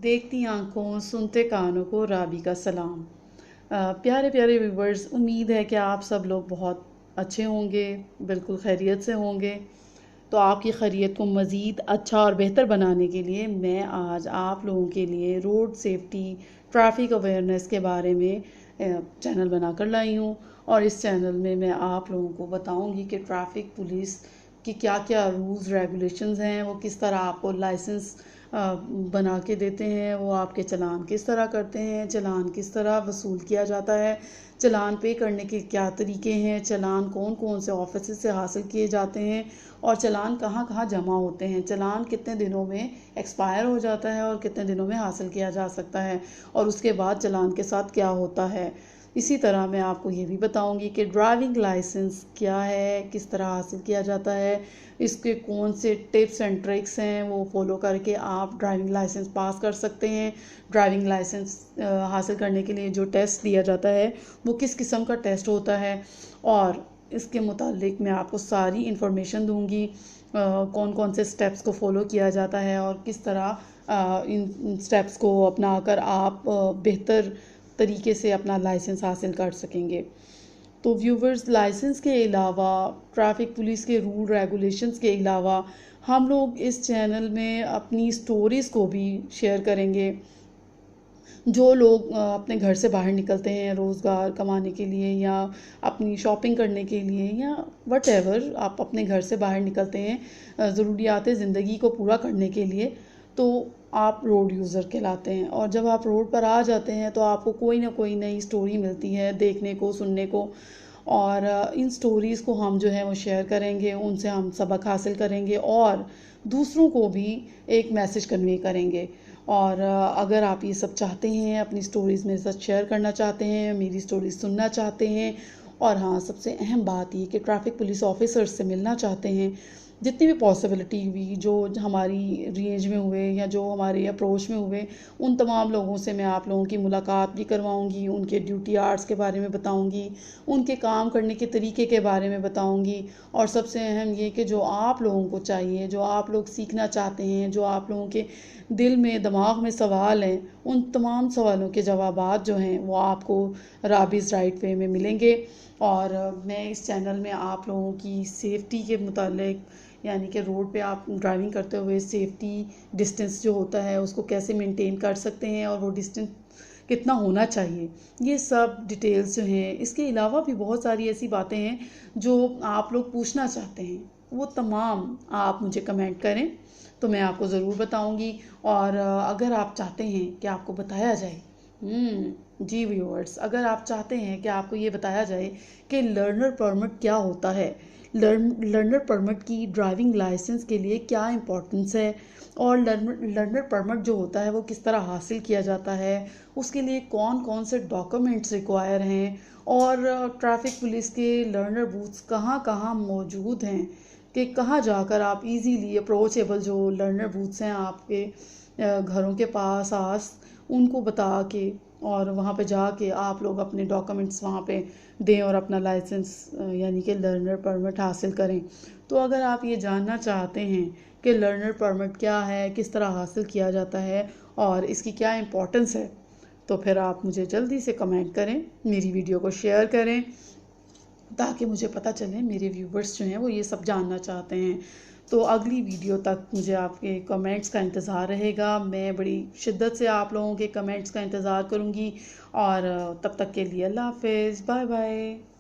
देखती आंखों सुनते कानों को राबी का सलाम। प्यारे प्यारे व्यूवर्स, उम्मीद है कि आप सब लोग बहुत अच्छे होंगे, बिल्कुल खैरियत से होंगे। तो आपकी खैरियत को मज़ीद अच्छा और बेहतर बनाने के लिए मैं आज आप लोगों के लिए रोड सेफ्टी, ट्रैफिक अवेयरनेस के बारे में चैनल बनाकर लाई हूँ। और इस चैनल में मैं आप लोगों को बताऊँगी कि ट्रैफिक पुलिस कि क्या क्या रूल्स रेगुलेशंस हैं, वो किस तरह आपको लाइसेंस बना के देते हैं, वो आपके चालान किस तरह करते हैं, चालान किस तरह वसूल किया जाता है, चालान पे करने के क्या तरीके हैं, चालान कौन कौन से ऑफिस से हासिल किए जाते हैं और चालान कहाँ कहाँ जमा होते हैं, चालान कितने दिनों में एक्सपायर हो जाता है और कितने दिनों में हासिल किया जा सकता है और उसके बाद चालान के साथ क्या होता है। इसी तरह मैं आपको ये भी बताऊंगी कि ड्राइविंग लाइसेंस क्या है, किस तरह हासिल किया जाता है, इसके कौन से टिप्स एंड ट्रिक्स हैं वो फॉलो करके आप ड्राइविंग लाइसेंस पास कर सकते हैं। ड्राइविंग लाइसेंस हासिल करने के लिए जो टेस्ट दिया जाता है वो किस किस्म का टेस्ट होता है और इसके मुतालिक मैं आपको सारी इन्फॉर्मेशन दूंगी। कौन कौन से स्टेप्स को फॉलो किया जाता है और किस तरह इन स्टेप्स को अपनाकर आप बेहतर तरीके से अपना लाइसेंस हासिल कर सकेंगे। तो व्यूवर्स, लाइसेंस के अलावा ट्रैफिक पुलिस के रूल रेगुलेशंस के अलावा हम लोग इस चैनल में अपनी स्टोरीज़ को भी शेयर करेंगे। जो लोग अपने घर से बाहर निकलते हैं रोज़गार कमाने के लिए या अपनी शॉपिंग करने के लिए या वट एवर आप अपने घर से बाहर निकलते हैं ज़रूरियात ज़िंदगी को पूरा करने के लिए, तो आप रोड यूज़र कहलाते हैं। और जब आप रोड पर आ जाते हैं तो आपको कोई ना कोई नई स्टोरी मिलती है देखने को, सुनने को। और इन स्टोरीज़ को हम जो है वो शेयर करेंगे, उनसे हम सबक हासिल करेंगे और दूसरों को भी एक मैसेज कन्वे करेंगे। और अगर आप ये सब चाहते हैं, अपनी स्टोरीज़ मेरे साथ शेयर करना चाहते हैं, मेरी स्टोरीज़ सुनना चाहते हैं और हाँ, सबसे अहम बात ये कि ट्रैफिक पुलिस ऑफिसर्स से मिलना चाहते हैं, जितनी भी पॉसिबिलिटी हुई जो हमारी रेंज में हुए या जो हमारे अप्रोच में हुए, उन तमाम लोगों से मैं आप लोगों की मुलाकात भी करवाऊंगी, उनके ड्यूटी आवर्स के बारे में बताऊंगी, उनके काम करने के तरीके के बारे में बताऊंगी। और सबसे अहम ये कि जो आप लोगों को चाहिए, जो आप लोग सीखना चाहते हैं, जो आप लोगों के दिल में दिमाग में सवाल हैं, उन तमाम सवालों के जवाबात जो हैं वो आपको राबीज़ राइट वे में मिलेंगे। और मैं इस चैनल में आप लोगों की सेफ्टी के मुतालिक, यानी कि रोड पे आप ड्राइविंग करते हुए सेफ्टी डिस्टेंस जो होता है उसको कैसे मेंटेन कर सकते हैं और वो डिस्टेंस कितना होना चाहिए, ये सब डिटेल्स जो हैं। इसके अलावा भी बहुत सारी ऐसी बातें हैं जो आप लोग पूछना चाहते हैं, वो तमाम आप मुझे कमेंट करें तो मैं आपको ज़रूर बताऊंगी। और अगर आप चाहते हैं कि आपको बताया जाए, जी व्यूअर्स, अगर आप चाहते हैं कि आपको ये बताया जाए कि लर्नर परमिट क्या होता है, लर्नर परमिट की ड्राइविंग लाइसेंस के लिए क्या इम्पोर्टेंस है और लर्नर परमिट जो होता है वो किस तरह हासिल किया जाता है, उसके लिए कौन कौन से डॉक्यूमेंट्स रिक्वायर हैं और ट्रैफिक पुलिस के लर्नर बूथ्स कहाँ कहाँ मौजूद हैं, कि कहाँ जाकर आप इजीली अप्रोचेबल जो लर्नर बूथ्स हैं आपके घरों के पास आस, उनको बता के और वहाँ पे जाके आप लोग अपने डॉक्यूमेंट्स वहाँ पे दें और अपना लाइसेंस यानी कि लर्नर परमिट हासिल करें। तो अगर आप ये जानना चाहते हैं कि लर्नर परमिट क्या है, किस तरह हासिल किया जाता है और इसकी क्या इम्पोर्टेंस है, तो फिर आप मुझे जल्दी से कमेंट करें, मेरी वीडियो को शेयर करें ताकि मुझे पता चले मेरे व्यूवर्स जो हैं वो ये सब जानना चाहते हैं। तो अगली वीडियो तक मुझे आपके कमेंट्स का इंतज़ार रहेगा, मैं बड़ी शिद्दत से आप लोगों के कमेंट्स का इंतज़ार करूँगी। और तब तक के लिए अल्लाह हाफ़िज़, बाय बाय।